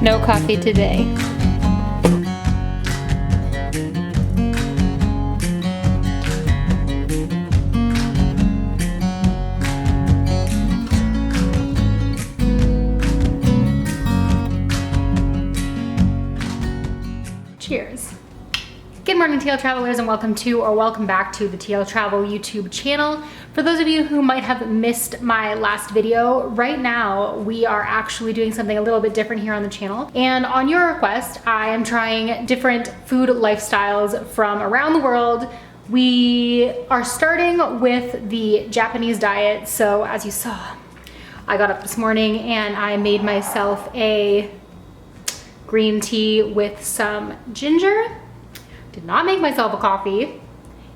No coffee today. Cheers. Good morning, TL Travelers, and welcome to or welcome back to the TL Travel YouTube channel. For those of you who might have missed my last video, right now we are actually doing something a little bit different here on the channel. And on your request, I am trying different food lifestyles from around the world. We are starting with the Japanese diet. So as you saw, I got up this morning and I made myself a green tea with some ginger. Did not make myself a coffee,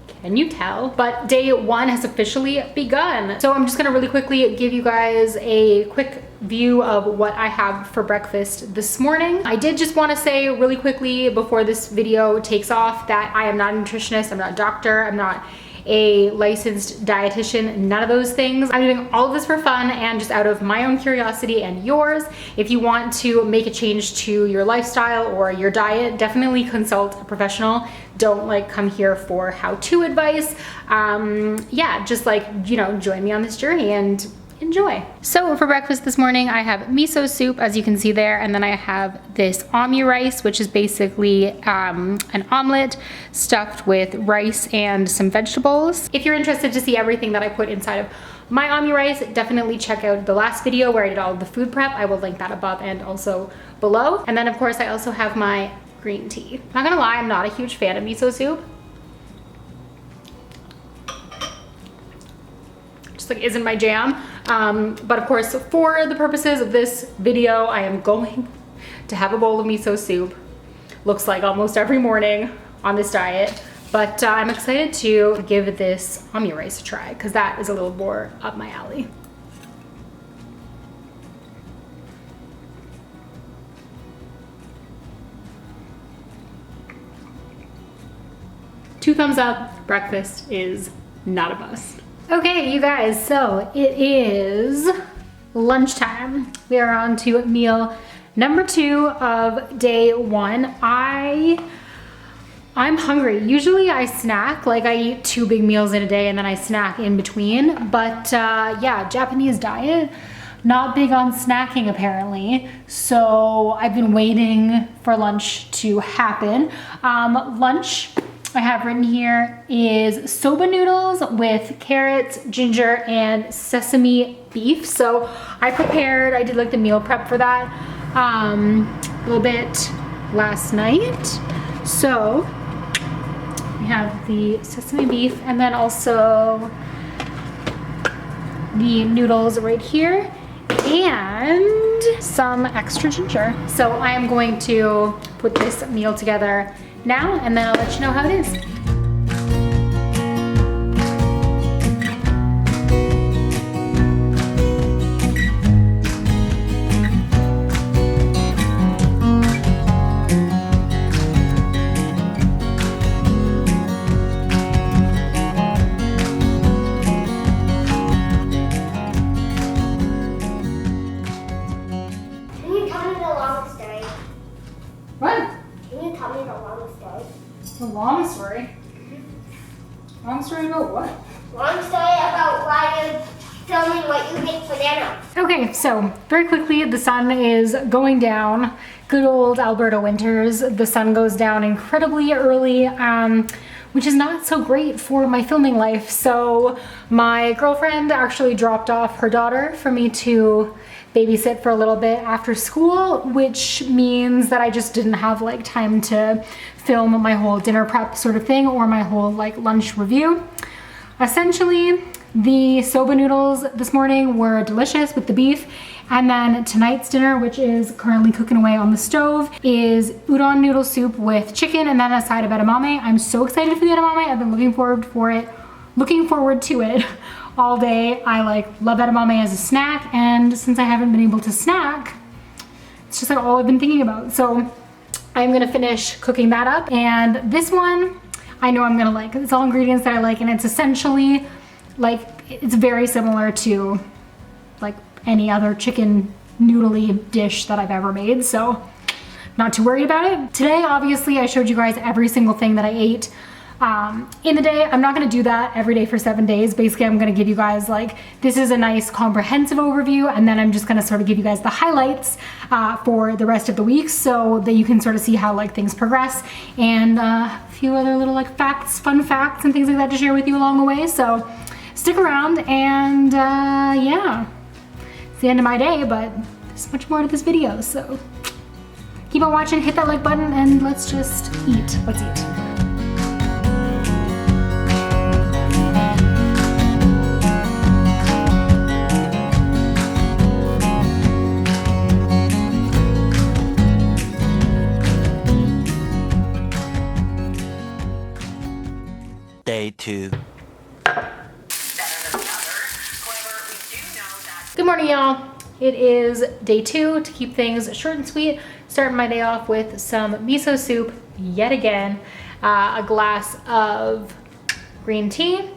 can you tell? But day one has officially begun. So I'm just gonna really quickly give you guys a quick view of what I have for breakfast this morning. I did just wanna say really quickly before this video takes off that I am not a nutritionist, I'm not a doctor, I'm not a licensed dietitian, none of those things. I'm doing all of this for fun and just out of my own curiosity and yours. If you want to make a change to your lifestyle or your diet, definitely consult a professional. Don't like come here for how-to advice. Yeah, just like, you know, join me on this journey and enjoy. So for breakfast this morning, I have miso soup, as you can see there, and then I have this omu rice, which is basically an omelet stuffed with rice and some vegetables. If you're interested to see everything that I put inside of my omu rice, definitely check out the last video where I did all of the food prep. I will link that above and also below. And then of course I also have my green tea. I'm not gonna lie, I'm not a huge fan of miso soup. Just like isn't my jam. But of course, for the purposes of this video, I am going to have a bowl of miso soup. Looks like almost every morning on this diet. But I'm excited to give this omu rice a try because that is a little more up my alley. Two thumbs up, breakfast is not a bust. Okay, you guys, so it is lunchtime. We are on to meal number 2 of day 1. I'm hungry. Usually I snack, like I eat 2 big meals in a day and then I snack in between. But yeah, Japanese diet, not big on snacking apparently. So I've been waiting for lunch to happen. Lunch I have written here is soba noodles with carrots, ginger, and sesame beef. So I did like the meal prep for that a little bit last night. So we have the sesame beef and then also the noodles right here and some extra ginger. So I am going to put this meal together now, and then I'll let you know how it is. Can you tell me the longest day? What? Can you tell me the longest day? A long story? Long story about what? Long story about why you're filming what you make for dinner. Okay, so very quickly, the sun is going down. Good old Alberta winters. The sun goes down incredibly early, which is not so great for my filming life. So my girlfriend actually dropped off her daughter for me to babysit for a little bit after school, which means that I just didn't have like time to film my whole dinner prep sort of thing or my whole like lunch review. Essentially, the soba noodles this morning were delicious with the beef, and then tonight's dinner, which is currently cooking away on the stove, is udon noodle soup with chicken and then a side of edamame. I'm so excited for the edamame. I've been looking forward to it all day. I like love edamame as a snack, and since I haven't been able to snack, it's just like all I've been thinking about. So I'm gonna finish cooking that up, and this one I know I'm gonna like. It's all ingredients that I like, and it's essentially like, it's very similar to like any other chicken noodly dish that I've ever made. So not too worried about it. Today, obviously, I showed you guys every single thing that I ate in the day. I'm not gonna do that every day for 7 days. Basically, I'm gonna give you guys like, this is a nice comprehensive overview, and then I'm just gonna sort of give you guys the highlights for the rest of the week so that you can sort of see how like things progress, and a few other little like facts, fun facts and things like that to share with you along the way. So stick around, and yeah, it's the end of my day, but there's much more to this video, so keep on watching, hit that like button, and let's just eat. Let's eat. Day 2. Good morning, y'all. It is day 2 to keep things short and sweet. Starting my day off with some miso soup yet again, a glass of green tea,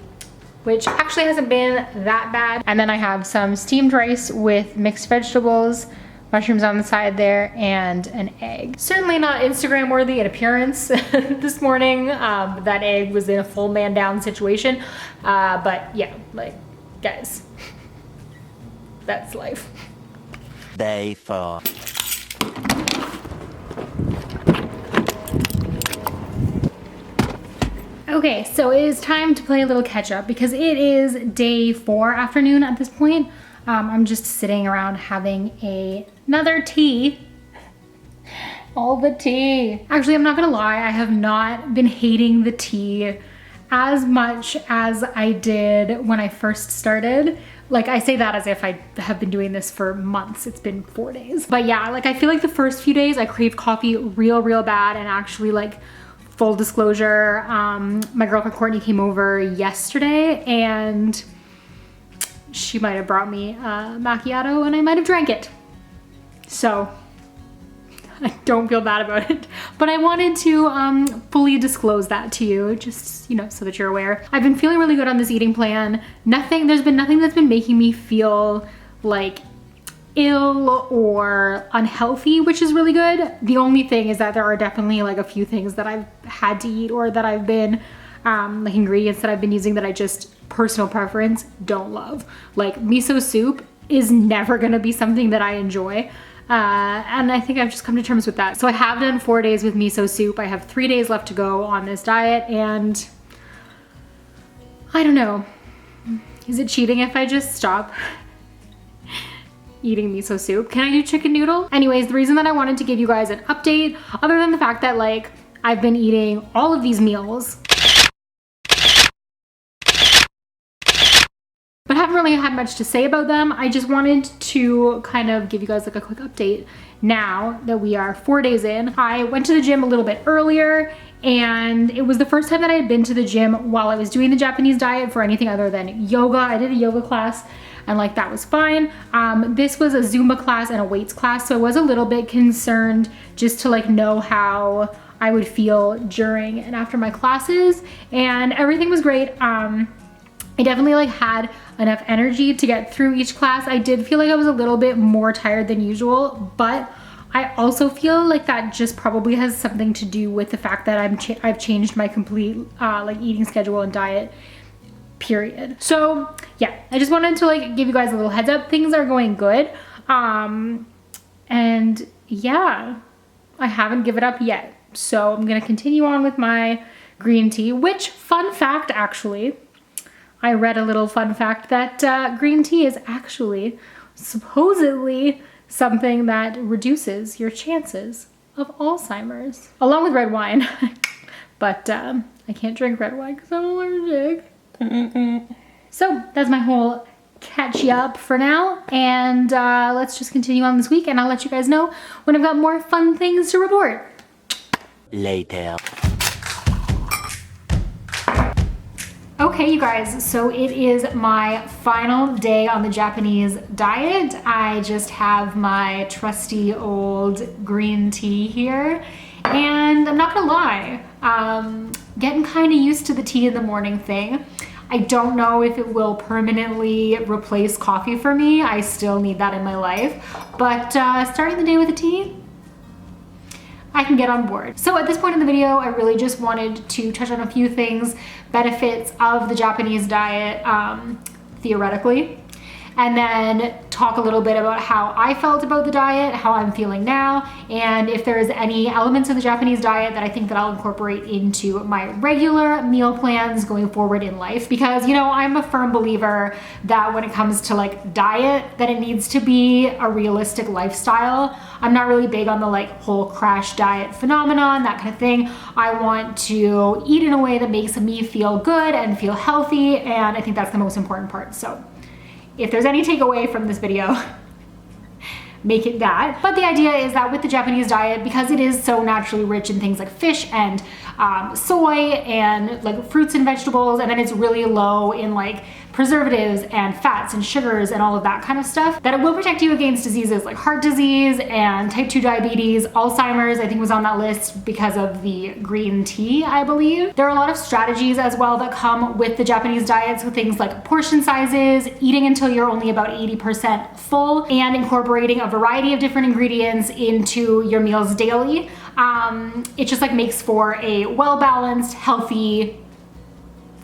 which actually hasn't been that bad. And then I have some steamed rice with mixed vegetables, mushrooms on the side there, and an egg. Certainly not Instagram worthy in appearance this morning. That egg was in a full man down situation. But yeah, like, guys, that's life. Day 4. Okay, so it is time to play a little catch up because it is day 4 afternoon at this point. I'm just sitting around having another tea. All the tea. Actually, I'm not gonna lie, I have not been hating the tea as much as I did when I first started. Like, I say that as if I have been doing this for months. It's been 4 days. But yeah, like I feel like the first few days I craved coffee real bad, and actually, like, full disclosure, my girlfriend Courtney came over yesterday and she might have brought me a macchiato and I might have drank it. So I don't feel bad about it, but I wanted to fully disclose that to you, just, you know, so that you're aware. I've been feeling really good on this eating plan. There's been nothing that's been making me feel like ill or unhealthy, which is really good. The only thing is that there are definitely like a few things that I've had to eat or that I've been like ingredients that I've been using that I just, personal preference, don't love. Like miso soup is never gonna be something that I enjoy. And I think I've just come to terms with that. So I have done 4 days with miso soup. I have 3 days left to go on this diet, and I don't know. Is it cheating if I just stop eating miso soup? Can I do chicken noodle? Anyways, the reason that I wanted to give you guys an update, other than the fact that like I've been eating all of these meals, but haven't really had much to say about them. I just wanted to kind of give you guys like a quick update now that we are 4 days in. I went to the gym a little bit earlier, and it was the first time that I had been to the gym while I was doing the Japanese diet for anything other than yoga. I did a yoga class and like that was fine. This was a Zumba class and a weights class, so I was a little bit concerned just to like know how I would feel during and after my classes, and everything was great. I definitely like had enough energy to get through each class. I did feel like I was a little bit more tired than usual, but I also feel like that just probably has something to do with the fact that I've changed my complete like eating schedule and diet, period. So yeah, I just wanted to like give you guys a little heads up. Things are going good. And yeah, I haven't given up yet. So I'm gonna continue on with my green tea, which, fun fact actually, I read a little fun fact that green tea is actually supposedly something that reduces your chances of Alzheimer's, along with red wine. But I can't drink red wine because I'm allergic. So that's my whole catch you up for now, and let's just continue on this week, and I'll let you guys know when I've got more fun things to report. Later. Okay, you guys, so it is my final day on the Japanese diet. I just have my trusty old green tea here, and I'm not gonna lie, getting kind of used to the tea in the morning thing. I don't know if it will permanently replace coffee for me. I still need that in my life, but starting the day with a tea, I can get on board. So at this point in the video, I really just wanted to touch on a few things, benefits of the Japanese diet, theoretically, and then talk a little bit about how I felt about the diet, how I'm feeling now, and if there's any elements of the Japanese diet that I think that I'll incorporate into my regular meal plans going forward in life. Because, you know, I'm a firm believer that when it comes to like diet, that it needs to be a realistic lifestyle. I'm not really big on the like whole crash diet phenomenon, that kind of thing. I want to eat in a way that makes me feel good and feel healthy, and I think that's the most important part. So if there's any takeaway from this video, make it that. But the idea is that with the Japanese diet, because it is so naturally rich in things like fish and soy and like fruits and vegetables, and then it's really low in like preservatives and fats and sugars and all of that kind of stuff, that it will protect you against diseases like heart disease and type 2 diabetes. Alzheimer's, I think, was on that list because of the green tea, I believe. There are a lot of strategies as well that come with the Japanese diet, so things like portion sizes, eating until you're only about 80% full, and incorporating a variety of different ingredients into your meals daily. It just like makes for a well-balanced, healthy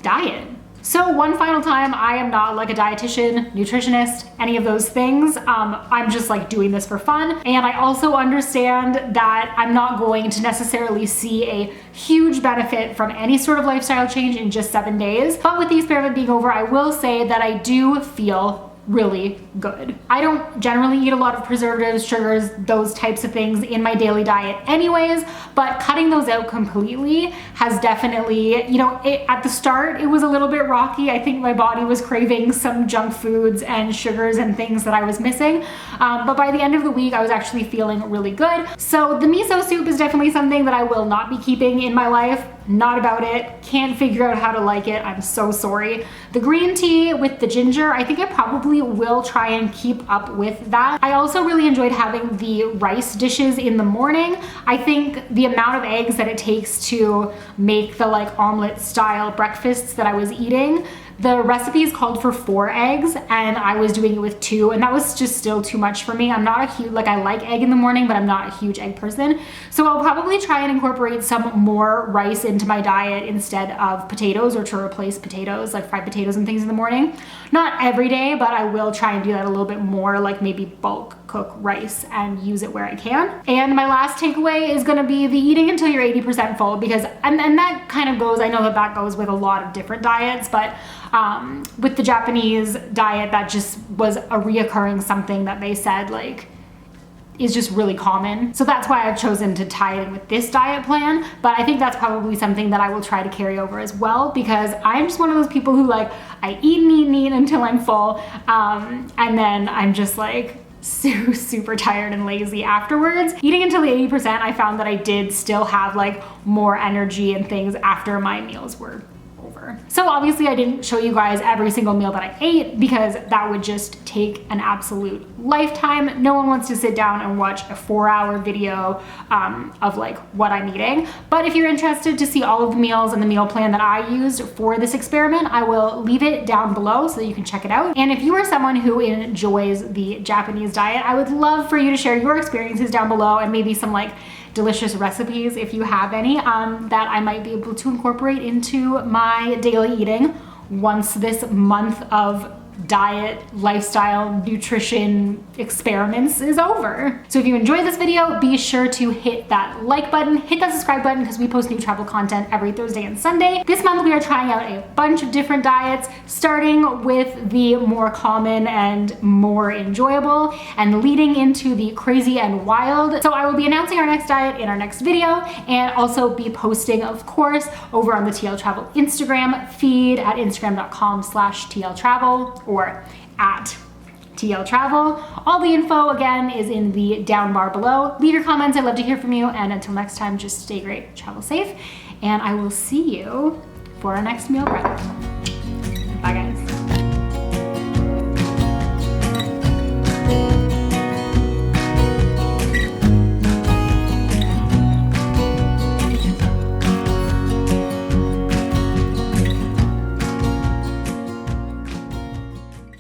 diet. So one final time, I am not like a dietitian, nutritionist, any of those things. I'm just like doing this for fun. And I also understand that I'm not going to necessarily see a huge benefit from any sort of lifestyle change in just 7 days. But with the experiment being over, I will say that I do feel really good. I don't generally eat a lot of preservatives, sugars, those types of things in my daily diet anyways, but cutting those out completely has definitely, you know, at the start it was a little bit rocky. I think my body was craving some junk foods and sugars and things that I was missing, but by the end of the week I was actually feeling really good. So the miso soup is definitely something that I will not be keeping in my life. Not about it, can't figure out how to like it, I'm so sorry. The green tea with the ginger, I think I probably will try and keep up with that. I also really enjoyed having the rice dishes in the morning. I think the amount of eggs that it takes to make the like omelet style breakfasts that I was eating, the recipes called for 4 eggs and I was doing it with 2, and that was just still too much for me. I'm not a huge, like I like egg in the morning, but I'm not a huge egg person. So I'll probably try and incorporate some more rice into my diet instead of potatoes, or to replace potatoes, like fried potatoes and things in the morning. Not every day, but I will try and do that a little bit more, like maybe bulk cook rice and use it where I can. And my last takeaway is gonna be the eating until you're 80% full, because, and that kind of goes, I know that that goes with a lot of different diets, but with the Japanese diet, that just was a reoccurring something that they said like is just really common. So that's why I've chosen to tie it in with this diet plan. But I think that's probably something that I will try to carry over as well, because I'm just one of those people who like, I eat and eat and eat until I'm full. And then I'm just like super tired and lazy afterwards. Eating until the 80%, I found that I did still have like more energy and things after my meals were over. So obviously I didn't show you guys every single meal that I ate, because that would just take an absolute lifetime. No one wants to sit down and watch a 4-hour video of like what I'm eating. But if you're interested to see all of the meals and the meal plan that I used for this experiment, I will leave it down below so that you can check it out. And if you are someone who enjoys the Japanese diet, I would love for you to share your experiences down below, and maybe some like delicious recipes, if you have any, that I might be able to incorporate into my daily eating once this month of diet, lifestyle, nutrition experiments is over. So if you enjoyed this video, be sure to hit that like button, hit that subscribe button, because we post new travel content every Thursday and Sunday. This month we are trying out a bunch of different diets, starting with the more common and more enjoyable, and leading into the crazy and wild. So I will be announcing our next diet in our next video, and also be posting, of course, over on the TL Travel Instagram feed at instagram.com/TLTravel or at TL Travel. All the info again is in the down bar below. Leave your comments, I'd love to hear from you, and until next time, just stay great, travel safe, and I will see you for our next meal prep. Bye guys.